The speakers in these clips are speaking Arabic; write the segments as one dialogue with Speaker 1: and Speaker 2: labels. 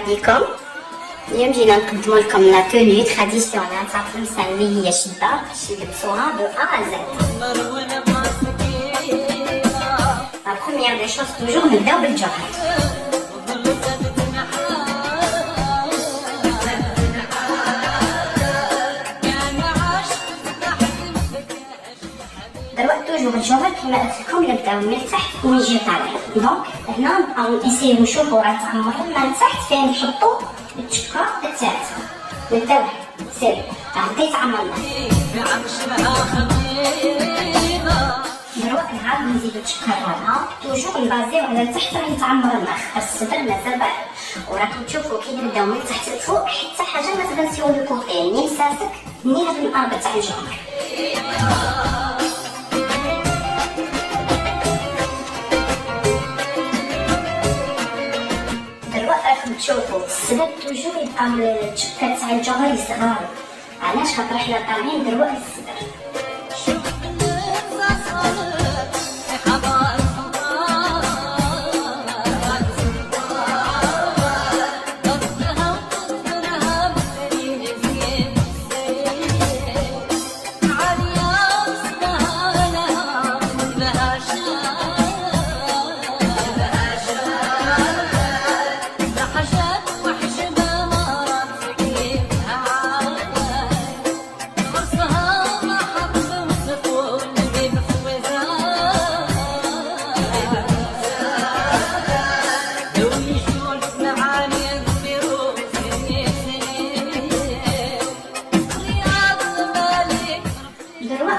Speaker 1: بكم. اليوم جينا نقدمو لكم لا توني تراديسيونيل تاع الفرنسا اللي هي شدة باش نلبسوها دو أ ا زد. لا بروميير دي شوز توجور نبداو بالجوهر. دروك توجور الجوهر كيما قلت لكم نبداو من التحت ونجي طالع. دونك هنا نبقاو نسيو نشوفو راه تعمرنا لتحت فين نحطو التشكة الثالثة. نبداو سير بقيت عمرنا. دروك نعاود نزيدو التشكة الرابعة توجور نبازيو على التحت راه يتعمر المخ الصدر مازال باقي. وراكم تشوفو كي نبداو من تحت لفوق حتى حاجة ما تبانسيو لو كوطي ني مساسك ني هاد الأرض تاع الجوهر. تشوفوا السبب توجور يبقى التشكة تاع الجوهر يصغر. علاش؟ خاطر حنا طالعين دروك الصدر.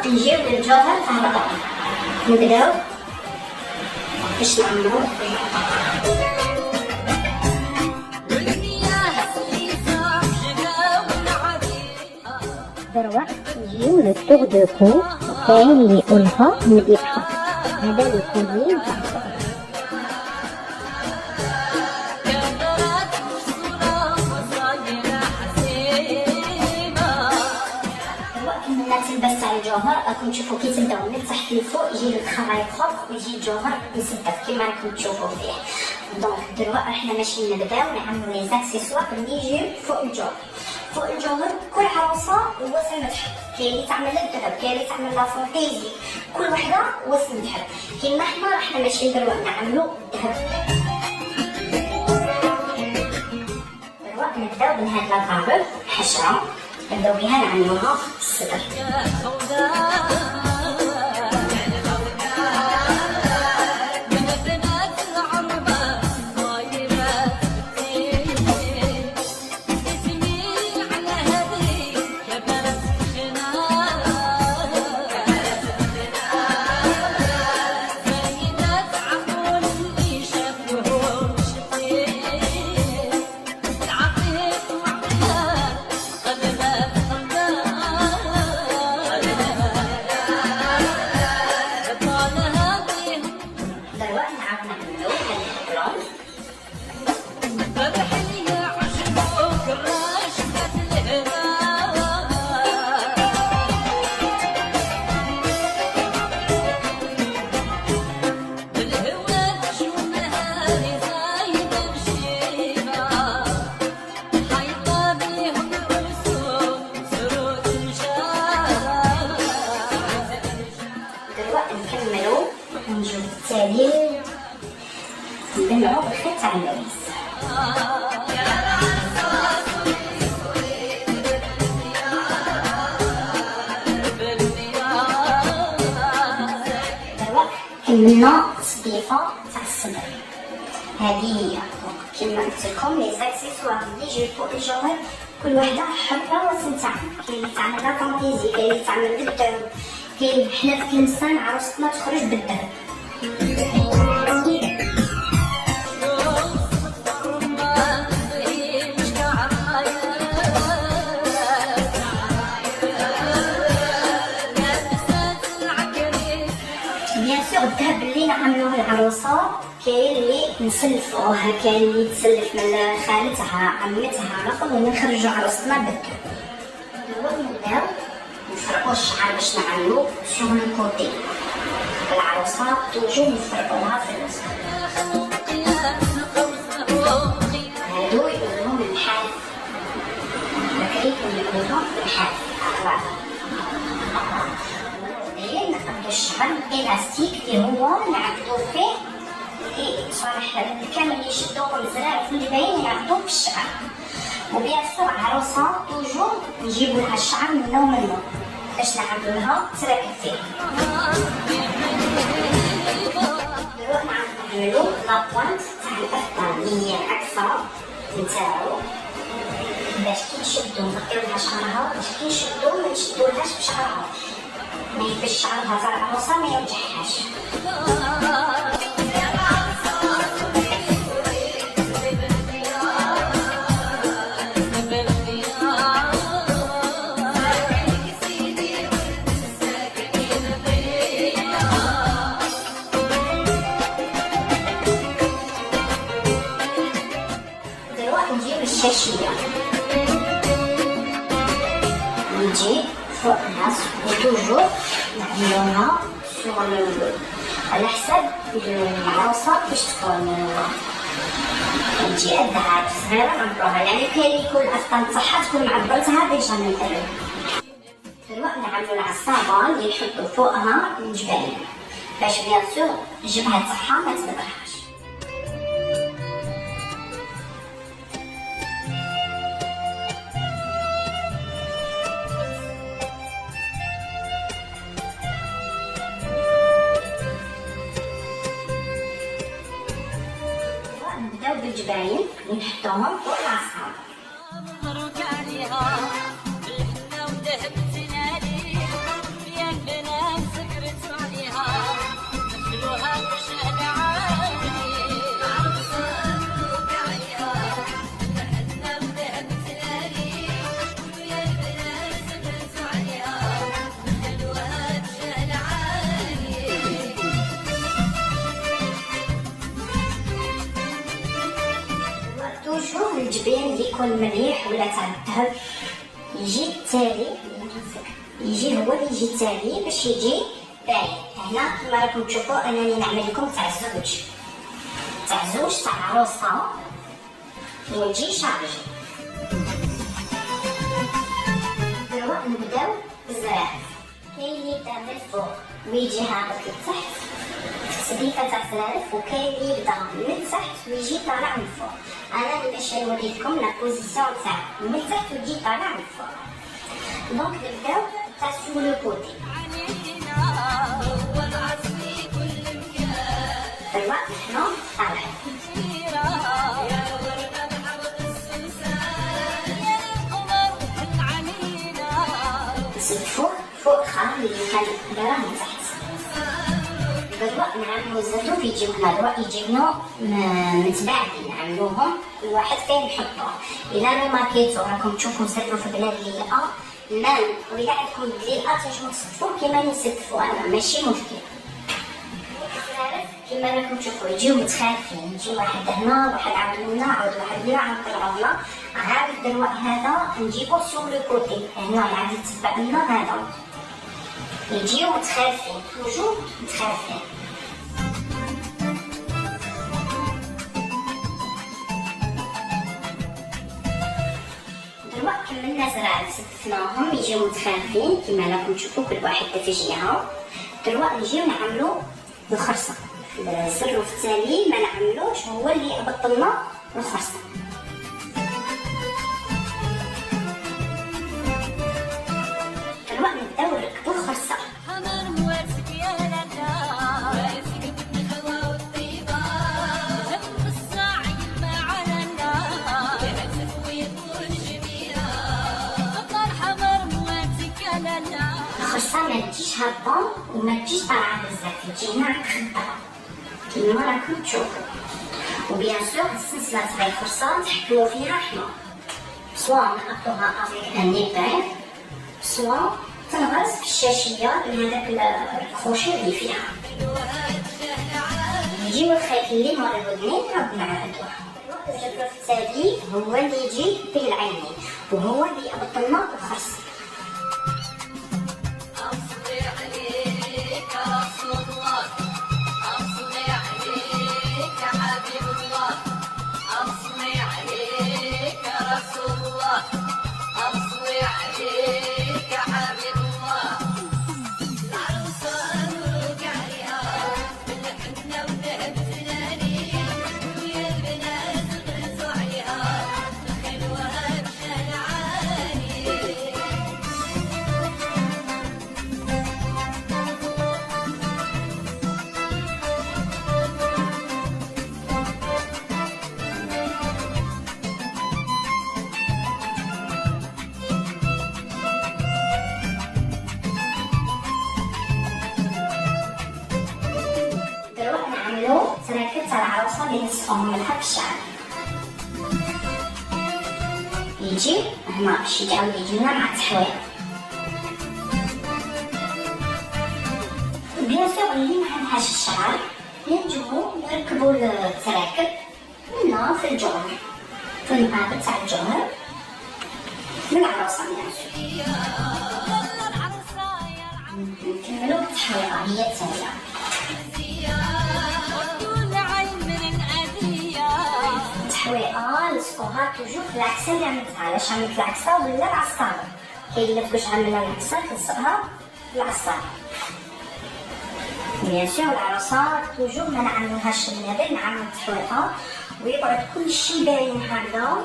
Speaker 1: نجيو للجوهر تاع الأرض. نبداو باش نعمرو دروك نجيو للطوغ دو كو كاين اللي يقولها مديحة. هذا لو كولي تاع تلبس تاع الجوهر. راكم تشوفوا كي تبداو من تحت لفوق يجي الخرايط خوف ويجي الجوهر مسدف كيما راكم تشوفوا فيه. دونك دروك احنا ماشي نبداو نعملوا لي زاكسيسوار اللي يجيو فوق الجوهر. فوق الجوهر كل عروسه وسم تحت. كاين اللي تعمل الذهب، كاين اللي تعمل لا فونتيزي، كل وحده وسم تحت. كيما احنا ماشي دروك نعملوا الذهب. دروك نبداو بهاد لا طابل حشره نبداو بها نعملوها في الصدر. نكملو نجيو بالتالي نبلعو بالخيط تاع اللويس. كملنا التصديفه تاع الصدر. هذه هي كيما قلت لكم لي زاكسيسوار اللي يجيو فوق الجوهر كل وحده حره وسم تاعها. كاين اللي تعمل لا فونتيزي، كاين اللي تعمل بالذهب، كاين حنا في كلمسان عروستنا تخرج بالذهب. بيان سور الذهب اللي نعملوه العروسه كاين اللي نسلفوه، كاين اللي يتسلف من خالتها عمتها ناخذ نخرجوا عروستنا بالذهب. نبداو نفرقوا الشعر باش نعملو شغل الكوتي. العروسه توجور نفرقوها في الوسط. هادو ونقلبهم في الحال. بعدين ناخدو الشعر إلاستيك اللي هو نعقدو فيه صالح الكامل اللي يشدوه الزرارف اللي باين يعقدوه بالشعر. وبيان سور عروسة توجور نجيبو لها الشعر منو منو باش نعملو لها تراكب فيه. دروك نعملو لابوانت تاع الأفطار اللي هي العكسة نتاعو باش كي نشدو نغطيو لها شعرها، باش كي نشدو منشدولهاش بشعرها، باش شعرها تاع العروسة ما يوجعهاش. نجيب الشاشية نجي فوق الراس وتوجور نعملوها على حساب العروسة باش تكون تجي قدها صغيرة نعبروها، يعني كاين يكون الأفطان تاعها تكون معبرتها ديجا من الأول. دلوقتي نعملو العصابة اللي نحطو فوقها الجبال باش بيان سور الجبهة تاعها ما تدبرهاش. نبداو بالجباين اللي نحطوهم فوق العصابة. توجور الجبين اللي يكون مليح ولا تاع الذهب يجي التالي، يجي هو اللي يجي التالي باش يجي باين. هنا كما راكم تشوفوا انني نعمل لكم تاع الزوج تاع العروسه ويجي شارج. دروك نبداو بالزراف. كاين اللي يبدا من الفوق ويجي هابط لتحت سبيكه تاع الزرارف، وكاين اللي يبدا من تحت ويجي طالع من فوق. انا اللي باش نوريكم لا بوزيسيون تاع من تحت ويجي طالع من فوق. دونك نبداو تاع سو لو كوتي. دلوقتي حنا طالعين نزيد فوق خا اللي كان دايره من تحت. دلوقتي نعملو الزيتون يجيو هنا، دلوقتي يجيو متباعدين نعملوهم الواحد فين نحطوه. إلا ريماركيتو راكم تشوفو نسدلو في بلاد اللي مان وإلا عندكم بليل تنجمو تستفو كيما نستفو أنا ماشي مشكل. كيما راكم تشوفو يجيو متخالفين، يجي واحد هنا واحد عاود هنا عاود واحد هنا عاود طلعو لنا. عاود دلوقتي هذا نجيبو سور لو كوتي هنا عاد يتبع لنا هذا يجيو متخالفين توجور متخالفين. دلوقتي كملنا زراعة ستفناهم يجيو متخالفين كما راكم تشوفوا كل واحد في جهة. دلوقتي نجيو نعملو الخرصة. الزر التالي ما نعملوش هو اللي يهبط لنا الخرصة. دلوقتي نبداو نركبو الخرصة. الخرصة ما تجيش هابطة وما تجيش طالعة بزاف، تجي هنا عند خدة كيما راكم تشوفو. وبيان سور السلسلة تاع الخرصة نتحكمو فيها حنا، سوا نحطوها افيك ان نيبال سوا تنغرس في الشاشية من هذاك الكروشي اللي فيها. يجيو الخيط اللي مور الودنين نعاودو نعقدوه. الزر التالي هو اللي يجي بين العينين وهو اللي يهبط لنا الخرصة. العروسة اللي نسقوهم لها بالشعر. يجي هنا باش يتعاود يجينا مع التحويل. بيان سور اللي ما عندهاش الشعر ينجمو نركبو التراكب هنا في الجوهر، في المقابل تاع الجوهر للعروسة بيان سور. نكملو بالتحويلة هي التالية. التحويلة نلصقوها توجور في العكسة اللي عملتها، علاش عملت العكسة ولا العصارة؟ كاين اللي تكونش عاملة العكسة تلصقها في العصارة. بيان سور العروسة توجور ما نعملوهاش النابل، نعملو التحويلة ويقعد كلشي باين هكذا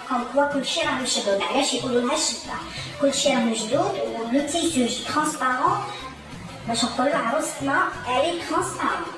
Speaker 1: كوم كوا كلشي راه مشدود. علاش يقولوا لها شدة؟ كلشي راه مشدود ولو تيسوج ترونسبارون باش نقولوا عروستنا الي ترونسبارون.